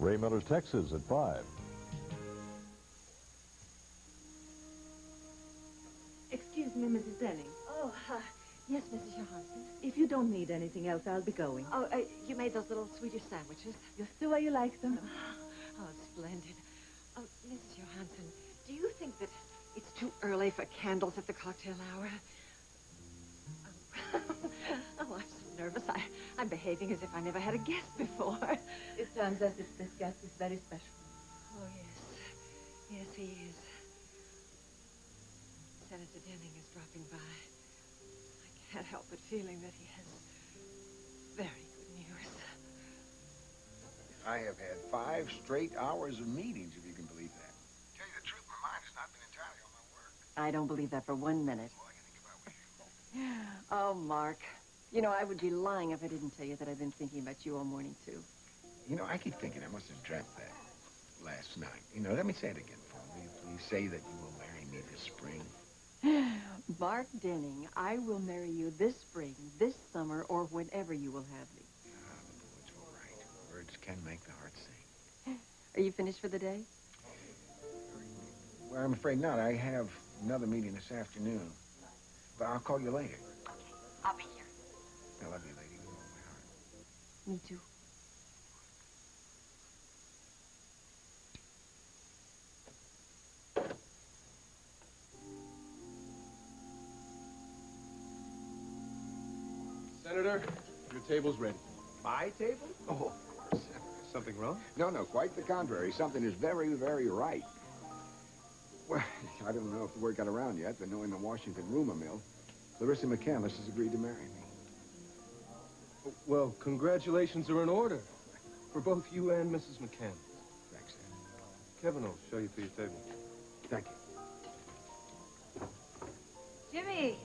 Ray Miller's Texas at 5. Excuse me, Mrs. Denning. Oh, yes, Mrs. Johansson. If you don't need anything else, I'll be going. Oh, you made those little Swedish sandwiches? Just the way you like them. Oh, splendid. Oh, Mrs. Johansson, do you think that it's too early for candles at the cocktail hour? Oh, I'm so nervous. I'm behaving as if I never had a guest before. It sounds as if this guest is very special. Oh, yes. Yes, he is. Senator Denning is dropping by. I can't help but feeling that he has very good news. I have had 5 straight hours of meetings, if you can believe that. To tell you the truth, my mind has not been entirely on my work. I don't believe that for 1 minute. All I can think about was you. Oh, Mark. You know, I would be lying if I didn't tell you that I've been thinking about you all morning, too. You know, I keep thinking I must have dreamt that last night. You know, let me say it again for me. Please say that you will marry me this spring. Mark Denning, I will marry you this spring, this summer, or whenever you will have me. Ah, the poets were right. Words can make the heart sing. Are you finished for the day? Well, I'm afraid not. I have another meeting this afternoon. But I'll call you later. Okay, I'll be here. I love you, lady, with all my heart. Me too. Senator, your table's ready. My table? Oh, of course. Something wrong? No, quite the contrary. Something is very, very right. Well, I don't know if the word got around yet, but knowing the Washington rumor mill, Clarissa McCandless has agreed to marry me. Well, congratulations are in order. For both you and Mrs. McCann. Thanks, Ed. Kevin will show you to your table. Thank you. Jimmy!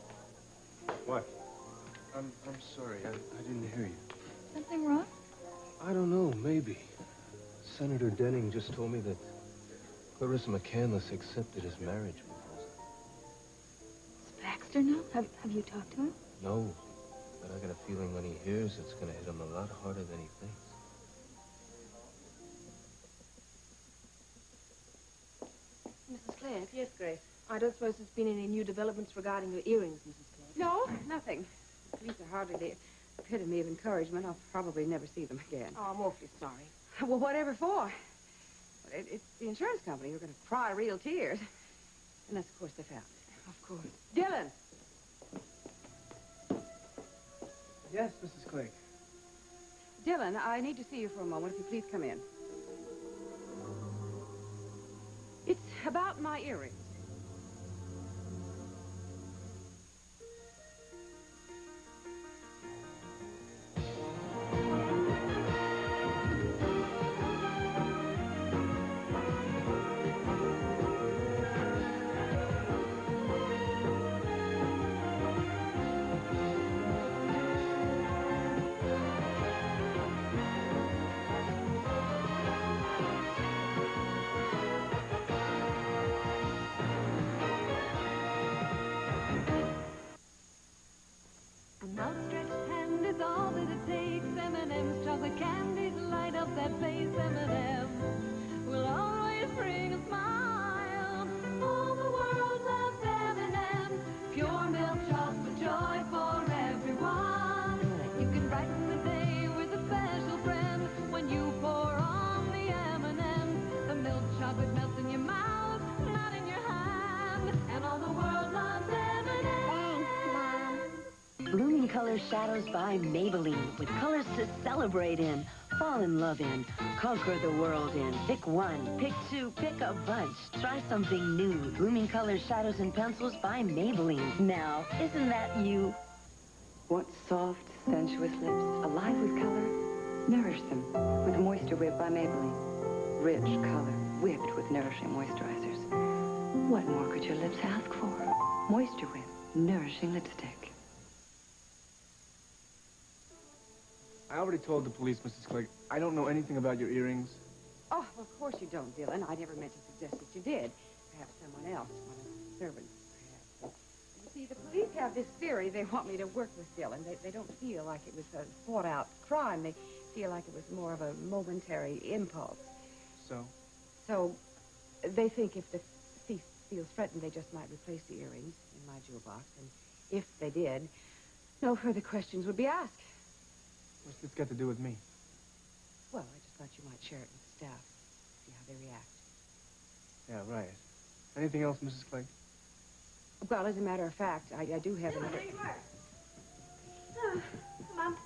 What? I'm sorry. I didn't hear you. Something wrong? I don't know. Maybe. Senator Denning just told me that Clarissa McCandless accepted his marriage proposal. Does Baxter know? Have you talked to him? No. But I got a feeling when he hears, it's going to hit him a lot harder than he thinks. Mrs. Clegg? Yes, Grace. I don't suppose there's been any new developments regarding your earrings, Mrs. Clegg? No, nothing. These are hardly the epitome of encouragement. I'll probably never see them again. Oh, I'm awfully sorry. Well, whatever for? It's the insurance company who are going to cry real tears. Unless, of course, they found it. Of course. Dylan! Yes, Mrs. Clegg. Dylan, I need to see you for a moment. If you please come in. It's about my earrings. An outstretched hand is all that it takes. M&M's chocolate candies light up that face. M&M will always bring a smile. All the world loves M&M. Pure milk chocolate joy for everyone. You can brighten the day with a special friend when you pour on the M&M's. The milk chocolate melts in your mouth, not in your hand. And all the world loves M&M's. Thanks, Mom. Blooming Color Shadows by Maybelline, with colors to celebrate in, fall in love in, conquer the world in. Pick one, pick two, pick a bunch. Try something new. Blooming Color Shadows and Pencils by Maybelline. Now, isn't that you? Want soft, sensuous lips, alive with color? Nourish them with Moisture Whip by Maybelline. Rich color, whipped with nourishing moisturizers. What more could your lips ask for? Moisture Whip, nourishing lipstick. I already told the police, Mrs. Clegg. I don't know anything about your earrings. Oh, well, of course you don't, Dylan. I never meant to suggest that you did. Perhaps someone else, one of the servants, perhaps. You see, the police have this theory they want me to work with Dylan. They don't feel like it was a thought-out crime. They feel like it was more of a momentary impulse. So? So they think if the thief feels threatened, they just might replace the earrings in my jewel box. And if they did, no further questions would be asked. What's this got to do with me? Well, I just thought you might share it with the staff, see how they react. Yeah, right. Anything else, Mrs. Clegg? Well, as a matter of fact, I do have another... Mom,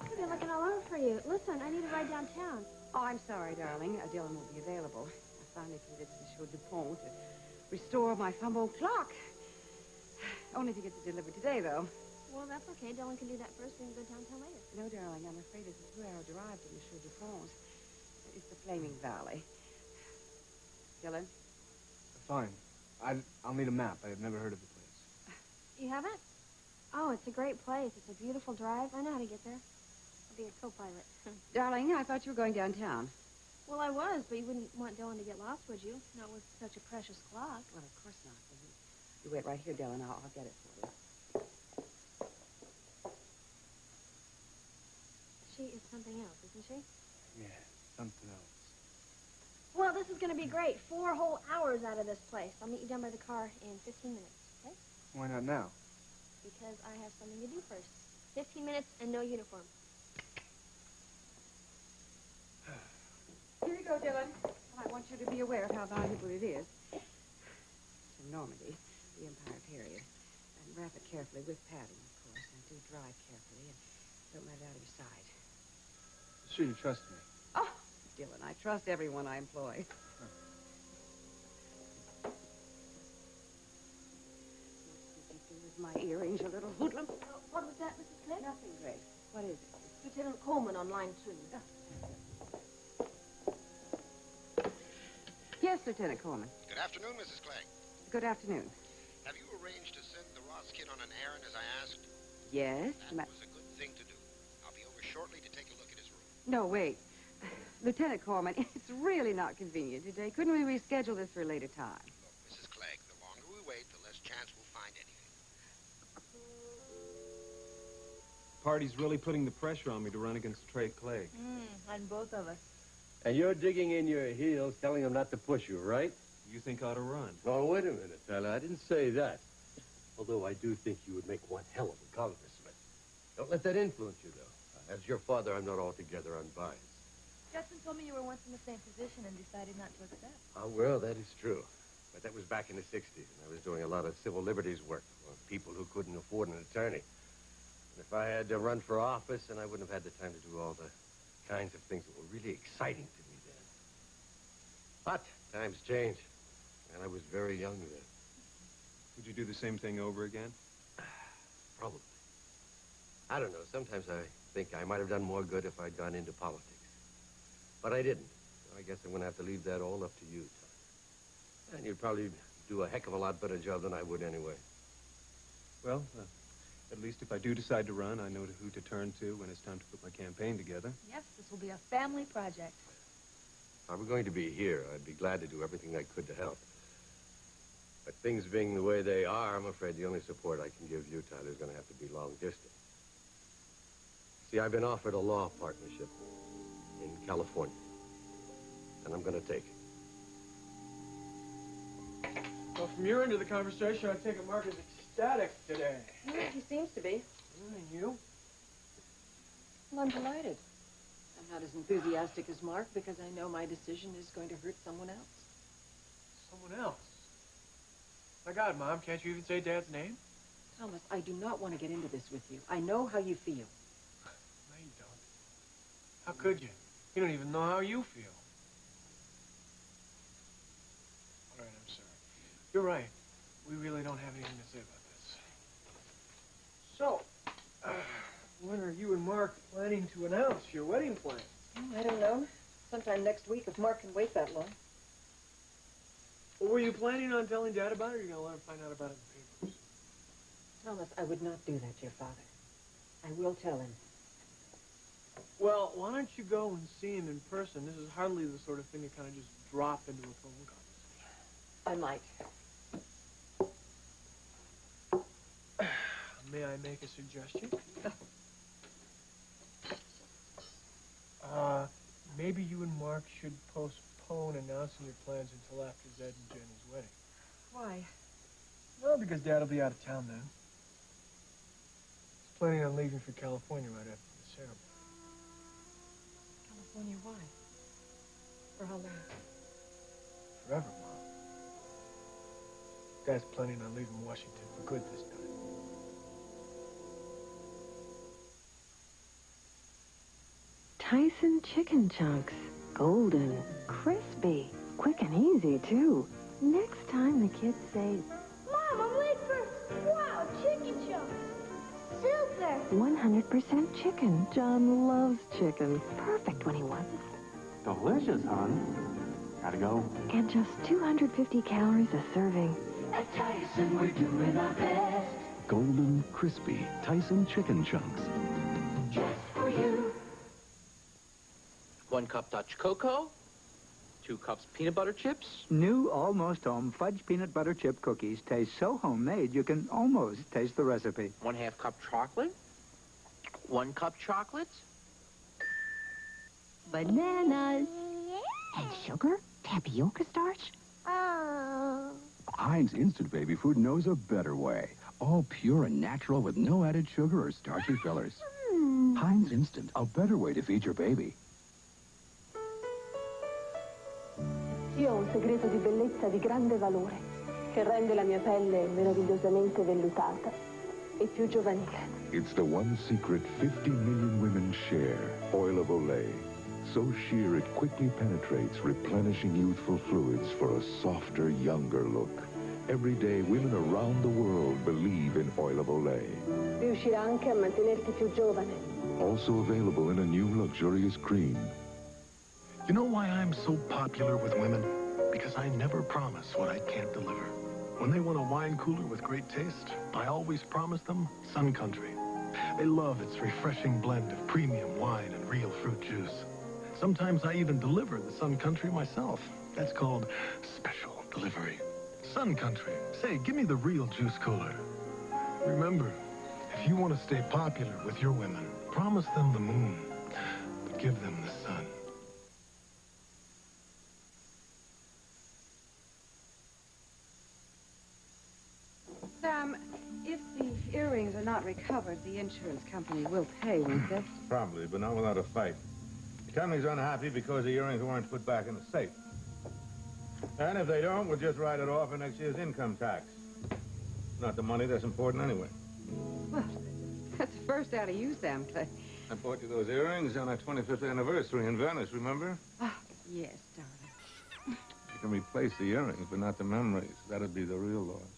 I've been looking all over for you. Listen, I need a ride downtown. Oh, I'm sorry, darling. Dylan won't be available. I finally convinced Monsieur Dupont to restore my fumble clock. Only to get it delivered today, though. Well, that's okay. Dylan can do that first. We can go downtown later. No, darling, I'm afraid it's a 2-hour drive to Monsieur Dupont's. It's the Flaming Valley. Dylan? Fine. I'll need a map. I've never heard of the place. You haven't? Oh, it's a great place. It's a beautiful drive. I know how to get there. I'll be a co-pilot. Darling, I thought you were going downtown. Well, I was, but you wouldn't want Dylan to get lost, would you? Not with such a precious clock. Well, of course not. You wait right here, Dylan. I'll get it for you. She is something else, isn't she? Yeah, something else. Well, this is going to be great. 4 whole hours out of this place. I'll meet you down by the car in 15 minutes, okay? Why not now? Because I have something to do first. 15 minutes and no uniform. Here you go, Dylan. I want you to be aware of how valuable it is. From Normandy, the Empire period. And wrap it carefully with padding, of course. And do drive carefully and don't let it out of your sight. Sure you trust me. Oh, Dylan, I trust everyone I employ. What did you do with my earrings, you little hoodlum? What was that, Mrs. Clegg? Nothing, Grace. What is it? Lieutenant Coleman on line 2. Yes, Lieutenant Coleman. Good afternoon, Mrs. Clegg. Good afternoon. Have you arranged to send the Ross kid on an errand as I asked? Yes? That was a good thing to do. I'll be over shortly to take a look at his room. No, wait. Lieutenant Coleman, it's really not convenient today. Couldn't we reschedule this for a later time? Look, Mrs. Clegg, the longer we wait, the less chance we'll find anything. Party's really putting the pressure on me to run against Trey Clegg. On both of us. And you're digging in your heels, telling them not to push you, right? You think I ought to run? Oh, wait a minute, fella. I didn't say that. Although I do think you would make one hell of a congressman. Don't let that influence you, though. As your father, I'm not altogether unbiased. Justin told me you were once in the same position and decided not to accept. Oh, well, that is true. But that was back in the 60s, and I was doing a lot of civil liberties work for people who couldn't afford an attorney. And if I had to run for office, then I wouldn't have had the time to do all the kinds of things that were really exciting to me then. But times change, and I was very young then. Would you do the same thing over again? Probably. I don't know. Sometimes I think I might have done more good if I'd gone into politics. But I didn't. I guess I'm going to have to leave that all up to you, Tom. And you'd probably do a heck of a lot better job than I would anyway. Well, at least if I do decide to run, I know who to turn to when it's time to put my campaign together. Yes, this will be a family project. If I were going to be here, I'd be glad to do everything I could to help. But things being the way they are, I'm afraid the only support I can give you, Tyler, is going to have to be long distance. See, I've been offered a law partnership in California, and I'm going to take it. Well, from your end of the conversation, I take it Mark is ecstatic today. He seems to be. And you? Well, I'm delighted. I'm not as enthusiastic as Mark because I know my decision is going to hurt someone else. Someone else? My God, Mom, can't you even say Dad's name? Thomas, I do not want to get into this with you. I know how you feel. No, you don't. How could you? You don't even know how you feel. All right, I'm sorry. You're right. We really don't have anything to say about this. So, when are you and Mark planning to announce your wedding plans? I don't know. Sometime next week if Mark can wait that long. Well, were you planning on telling Dad about it, or are you going to let him find out about it in the papers? Thomas, I would not do that to your father. I will tell him. Well, why don't you go and see him in person? This is hardly the sort of thing to kind of just drop into a phone conversation. I might. May I make a suggestion? maybe you and Mark should postpone announcing your plans until after Zed and Jenny's wedding. Why? Well, because Dad'll be out of town then. He's planning on leaving for California right after the ceremony. California, why? For how long? Forever, Mom. Dad's planning on leaving Washington for good this time. Tyson chicken chunks. Golden, crispy, quick and easy, too. Next time the kids say, Mom, I'm late for... Wow, chicken chunks. Super. 100% chicken. John loves chicken. Perfect when he wants it. Delicious, hon. Gotta go. And just 250 calories a serving. At Tyson, we're doing our best. Golden, crispy Tyson chicken chunks. Just for you. 1 cup Dutch cocoa, 2 cups peanut butter chips. New Almost Home Fudge Peanut Butter Chip Cookies taste so homemade you can almost taste the recipe. 1/2 cup chocolate, 1 cup chocolate. Bananas. And sugar? Tapioca starch? Oh. Heinz Instant Baby Food knows a better way. All pure and natural with no added sugar or starchy fillers. Heinz Instant, a better way to feed your baby. Io ho un segreto di bellezza di grande valore che rende la mia pelle meravigliosamente vellutata e più giovanile. It's the one secret 50 million women share. Oil of Olay. So sheer it quickly penetrates, replenishing youthful fluids for a softer, younger look. Every day, women around the world believe in Oil of Olay. Riuscirà anche a mantenerti più giovane. Also available in a new luxurious cream. You know why I'm so popular with women? Because I never promise what I can't deliver. When they want a wine cooler with great taste, I always promise them Sun Country. They love its refreshing blend of premium wine and real fruit juice. Sometimes I even deliver the Sun Country myself. That's called special delivery. Sun Country. Say, give me the real juice cooler. Remember, if you want to stay popular with your women, promise them the moon, but give them the sun. Sam, if the earrings are not recovered, the insurance company will pay, won't they? Probably, but not without a fight. The company's unhappy because the earrings weren't put back in the safe. And if they don't, we'll just write it off in next year's income tax. Not the money that's important anyway. Well, that's the first how to use them. I bought you those earrings on our 25th anniversary in Venice, remember? Oh, yes, darling. You can replace the earrings, but not the memories. That'd be the real loss.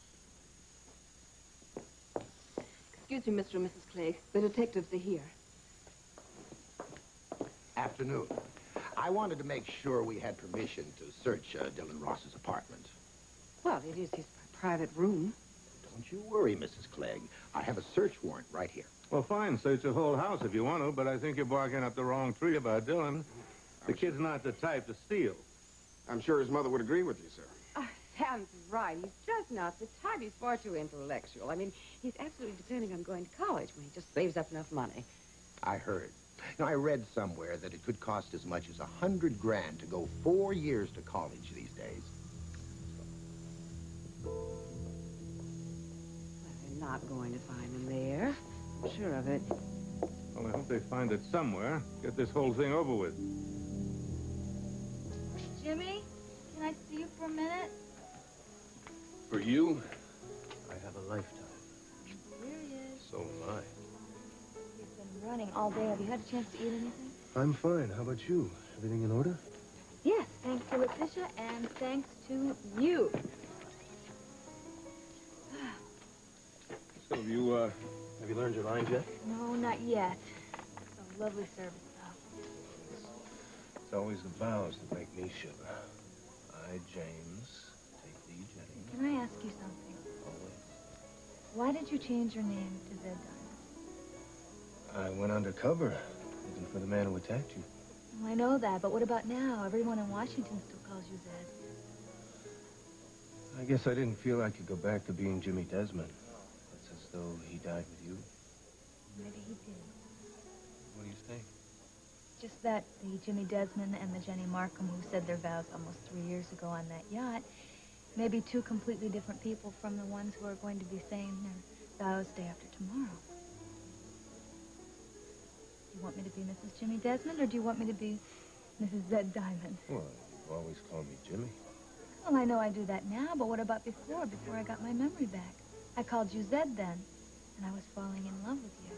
Excuse me, Mr. and Mrs. Clegg. The detectives are here. Afternoon. I wanted to make sure we had permission to search Dylan Ross's apartment. Well, it is his private room. Don't you worry, Mrs. Clegg. I have a search warrant right here. Well, fine. Search the whole house if you want to, but I think you're barking up the wrong tree about Dylan. The kid's not the type to steal. I'm sure his mother would agree with you, sir. Sam's right. He's just not the type. He's far too intellectual. I mean, he's absolutely depending on going to college when he just saves up enough money. I heard. You know, I read somewhere that it could cost as much as $100 grand to go 4 years to college these days. Well, they're not going to find him there. I'm sure of it. Well, I hope they find it somewhere. Get this whole thing over with. Jimmy, can I see you for a minute? For you, I have a lifetime. Here he is. So am I. You've been running all day. Have you had a chance to eat anything? I'm fine. How about you? Everything in order? Yes, thanks to Letitia and thanks to you. So have you learned your lines yet? No, not yet. Some lovely service, though. It's always the vows that make me shiver. I, James, take thee, Jenny. Can I ask you something? Always. Why did you change your name to Zed Diamond? I went undercover, looking for the man who attacked you. Well, I know that, but what about now? Everyone in Washington still calls you Zed. I guess I didn't feel I could go back to being Jimmy Desmond. It's as though he died with you. Maybe he did. What do you think? just that the Jimmy Desmond and the Jenny Markham who said their vows almost 3 years ago on that yacht may be two completely different people from the ones who are going to be saying their vows day after tomorrow. Do you want me to be Mrs. Jimmy Desmond, or do you want me to be Mrs. Zed Diamond? Well, you always call me Jimmy. Well, I know I do that now, but what about before I got my memory back? I called you Zed then, and I was falling in love with you.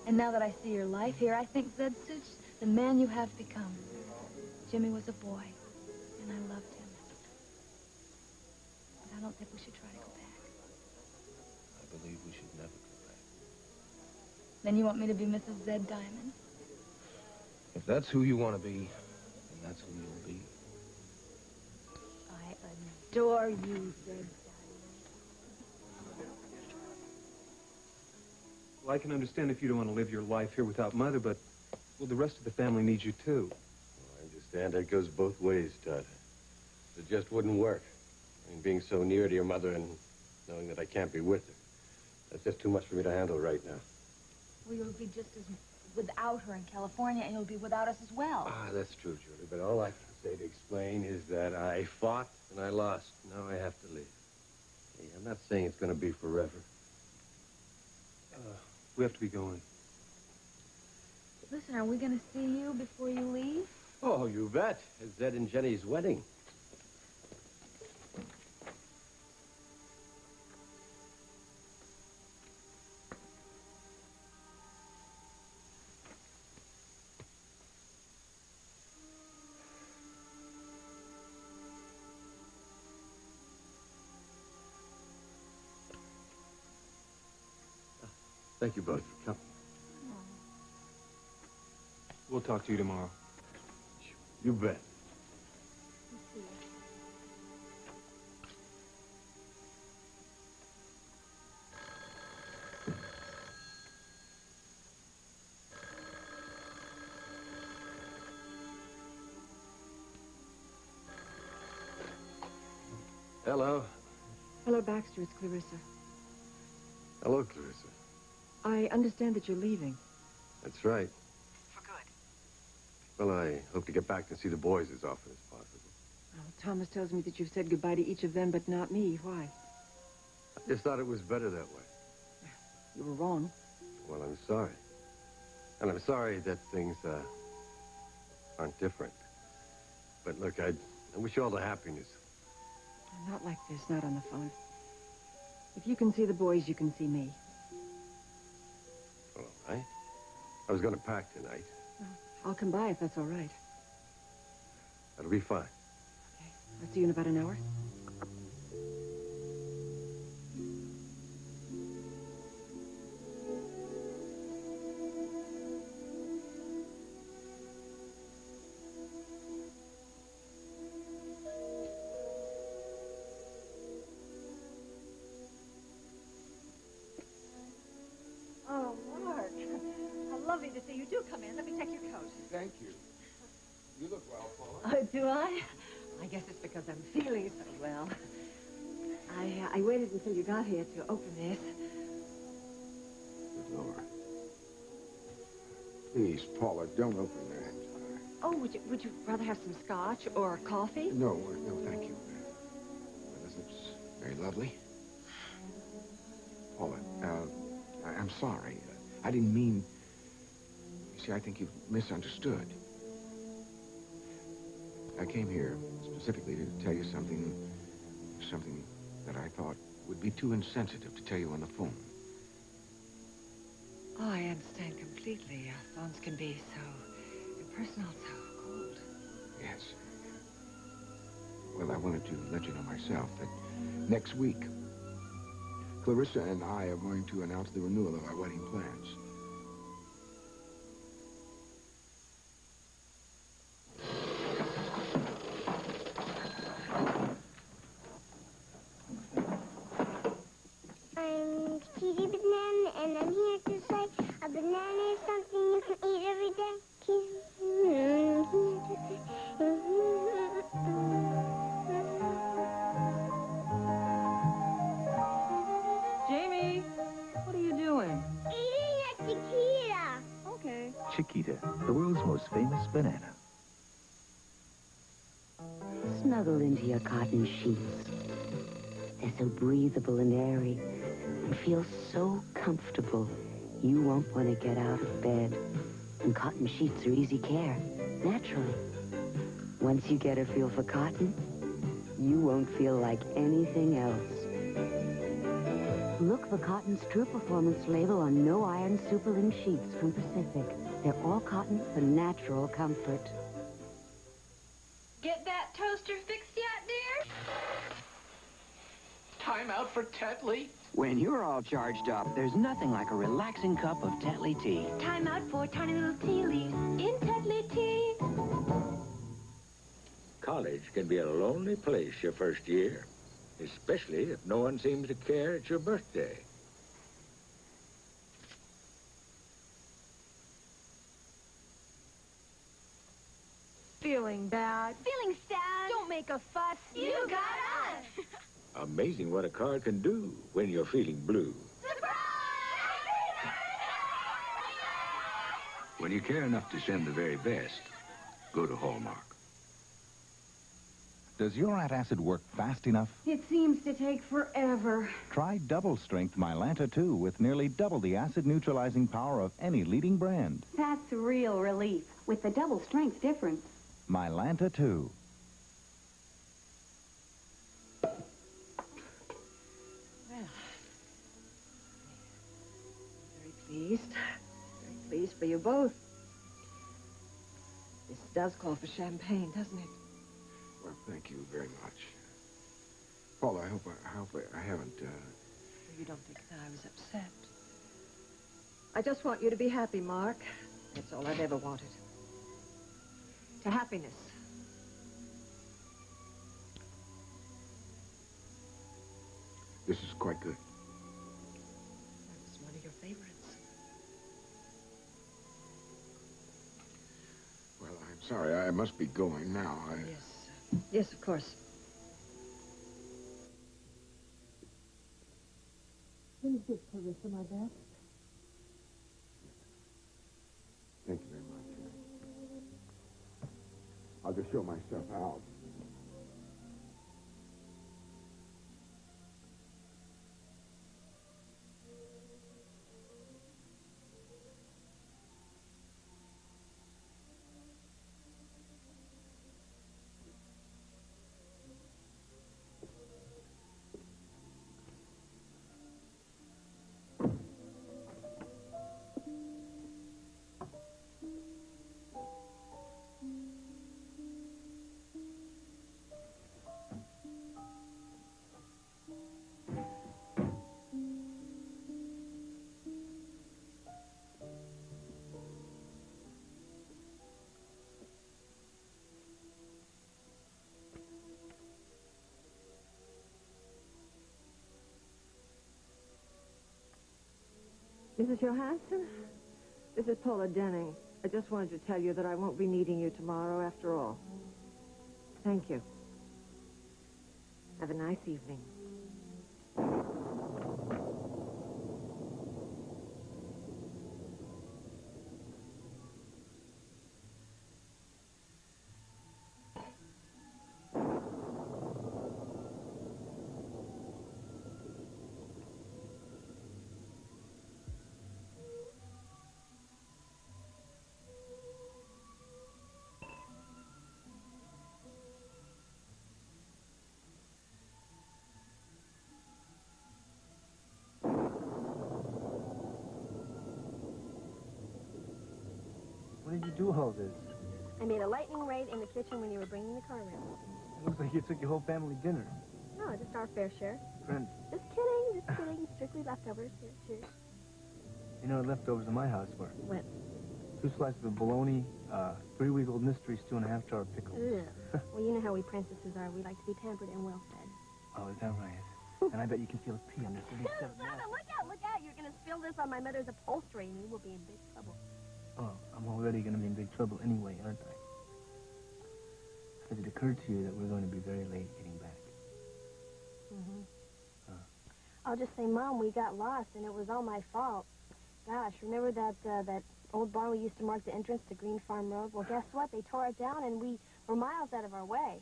And now that I see your life here, I think Zed suits the man you have become. Jimmy was a boy, and I loved him. But I don't think we should try to go back. I believe we should never go back. Then you want me to be Mrs. Zed Diamond? If that's who you want to be, then that's who you'll be. I adore you, Zed. Well, I can understand if you don't want to live your life here without Mother, but, well, the rest of the family needs you, too. I understand that goes both ways, Todd. It just wouldn't work. I mean, being so near to your mother and knowing that I can't be with her. That's just too much for me to handle right now. Well, you'll be just as without her in California, and you'll be without us as well. Ah, that's true, Julie, but all I can say to explain is that I fought and I lost. Now I have to leave. Hey, I'm not saying it's going to be forever. We have to be going. Listen, are we going to see you before you leave? Oh, you bet. It's Zed and Jenny's wedding. Thank you both for coming. We'll talk to you tomorrow. You bet. Hello. Hello, Baxter. It's Clarissa. Hello, Clarissa. I understand that you're leaving. That's right. For good. Well, I hope to get back and see the boys as often as possible. Well, Thomas tells me that you've said goodbye to each of them, but not me. Why? I just thought it was better that way. You were wrong. Well, I'm sorry. And I'm sorry that things, aren't different. But look, I wish you all the happiness. Not like this, not on the phone. If you can see the boys, you can see me. Well, all right. I was going to pack tonight. I'll come by if that's all right. That'll be fine. I'll see you in about an hour. Oh, Mark. How lovely to see you. Do come in. Let me take your coat. Thank you. You look well, Paula. Oh, do I? I guess it's because I'm feeling so well. I waited until you got here to open this. Good Lord. Please, Paula, don't open that. Oh, would you rather have some scotch or coffee? No, thank you. This looks very lovely. Paula, I'm sorry. I didn't mean... You see, I think you've misunderstood. I came here specifically to tell you something that I thought would be too insensitive to tell you on the phone. Oh, I understand completely. Phones can be so impersonal, so cold. Yes. Well, I wanted to let you know myself that next week, Clarissa and I are going to announce the renewal of our wedding plans. I'm Kitty Banana, and I'm here to say a banana is something you can eat every day. Jamie, what are you doing? Eating a Malanta, the world's most famous banana. Snuggle into your cotton sheets. They're so breathable and airy and feel so comfortable you won't want to get out of bed. And cotton sheets are easy care, naturally. Once you get a feel for cotton, you won't feel like anything else. Look for Cotton's True Performance label on no iron Superlink sheets from Pacific. They're all cotton for natural comfort. Get that toaster fixed yet, dear? Time out for Tetley. When you're all charged up, there's nothing like a relaxing cup of Tetley tea. Time out for tiny little tea leaves in Tetley tea. College can be a lonely place your first year, especially if no one seems to care it's your birthday. Feeling bad. Feeling sad. Don't make a fuss. You got us. Amazing what a card can do when you're feeling blue. When you care enough to send the very best, go to Hallmark. Does your antacid work fast enough? It seems to take forever. Try double-strength Mylanta 2 with nearly double the acid-neutralizing power of any leading brand. That's real relief, with the double strength difference. Mylanta 2. Well, very pleased. Very pleased for you both. This does call for champagne, doesn't it? Well, thank you very much. Paula, I hope I haven't, You don't think that I was upset? I just want you to be happy, Mark. That's all I've ever wanted. To happiness. This is quite good. That was one of your favorites. Well, I'm sorry. I must be going now. Yes. Yes, of course. Please give Clarissa my best. Thank you very much. I'll just show myself out. Mrs. Johansson, this is Paula Denning. I just wanted to tell you that I won't be needing you tomorrow after all. Thank you. Have a nice evening. What did you do all this? I made a lightning raid in the kitchen when you were bringing the car around. It looks like you took your whole family dinner. No, just our fair share. Friend, Just kidding, just kidding. Strictly leftovers. Here, cheers. you know what leftovers in my house were? What? 2 slices of bologna, 3-week-old mystery stew, and a half-jar of pickles. Ugh. Well, you know how we princesses are. We like to be pampered and well-fed. Oh, is that right? And I bet you can feel a pee on this little set of Stop it! Look out! Look out! You're going to spill this on my mother's upholstery, and you will be in big trouble. Oh, I'm already going to be in big trouble anyway, aren't I? Has it occurred to you that we're going to be very late getting back? Mm-hmm. I'll just say, Mom, we got lost, and it was all my fault. Gosh, remember that old barn we used to mark the entrance to Green Farm Road. Well, guess what? They tore it down, and we were miles out of our way.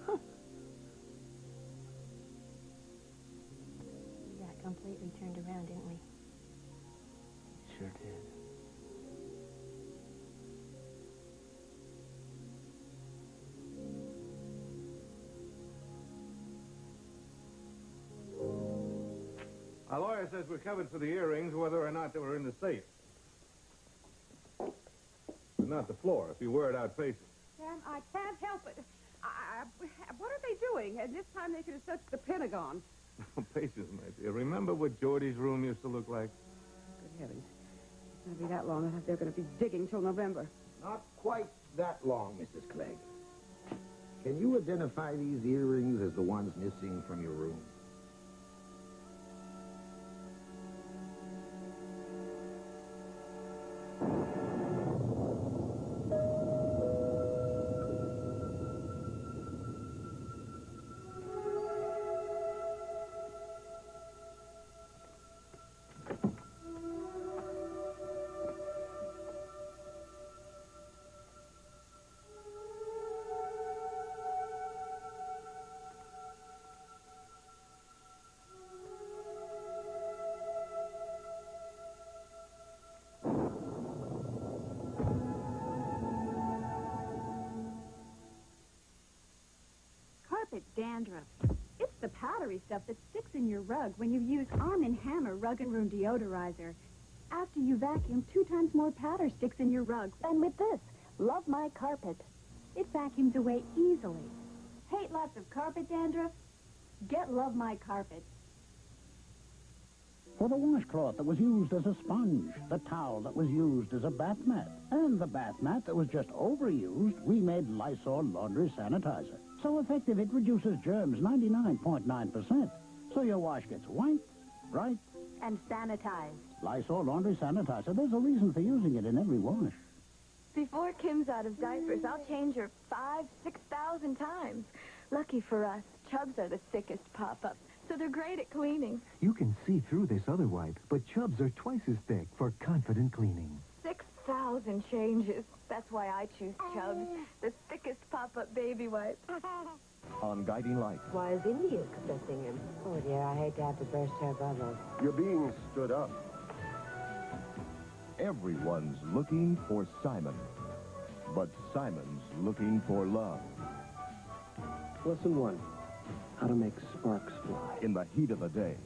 Huh. We got completely turned around, didn't we? Sure did. Our lawyer says we're covered for the earrings, whether or not they were in the safe. But not the floor, if you wear it out facing. Sam, I can't help it. What are they doing? And this time they could have touched the Pentagon. Patience, my dear. Remember what Geordie's room used to look like? Good heavens. It's going to be that long that they're going to be digging till November. Not quite that long, Mrs. Clegg. Can you identify these earrings as the ones missing from your room? Carpet dandruff. It's the powdery stuff that sticks in your rug when you use Arm & Hammer Rug and Room Deodorizer. After you vacuum, 2 times more powder sticks in your rug. And with this, Love My Carpet. It vacuums away easily. Hate lots of carpet dandruff? Get Love My Carpet. For the washcloth that was used as a sponge, the towel that was used as a bath mat, and the bath mat that was just overused, we made Lysol Laundry Sanitizer. So effective it reduces germs 99.9%. So your wash gets white, bright, And sanitized. Lysol Laundry Sanitizer. There's a reason for using it in every wash. Before Kim's out of diapers, I'll change her 5,000, 6,000 times. Lucky for us, Chubbs are the thickest pop-up, so they're great at cleaning. You can see through this other wipe, but Chubbs are twice as thick for confident cleaning. 6,000 changes. That's why I choose Chubbs, the thickest pop-up baby wipe. On Guiding Light. Why is Indy expecting him? Oh, dear, I hate to have to burst her bubble. You're being stood up. Everyone's looking for Simon, but Simon's looking for love. Lesson 1, how to make sparks fly. In the heat of the day,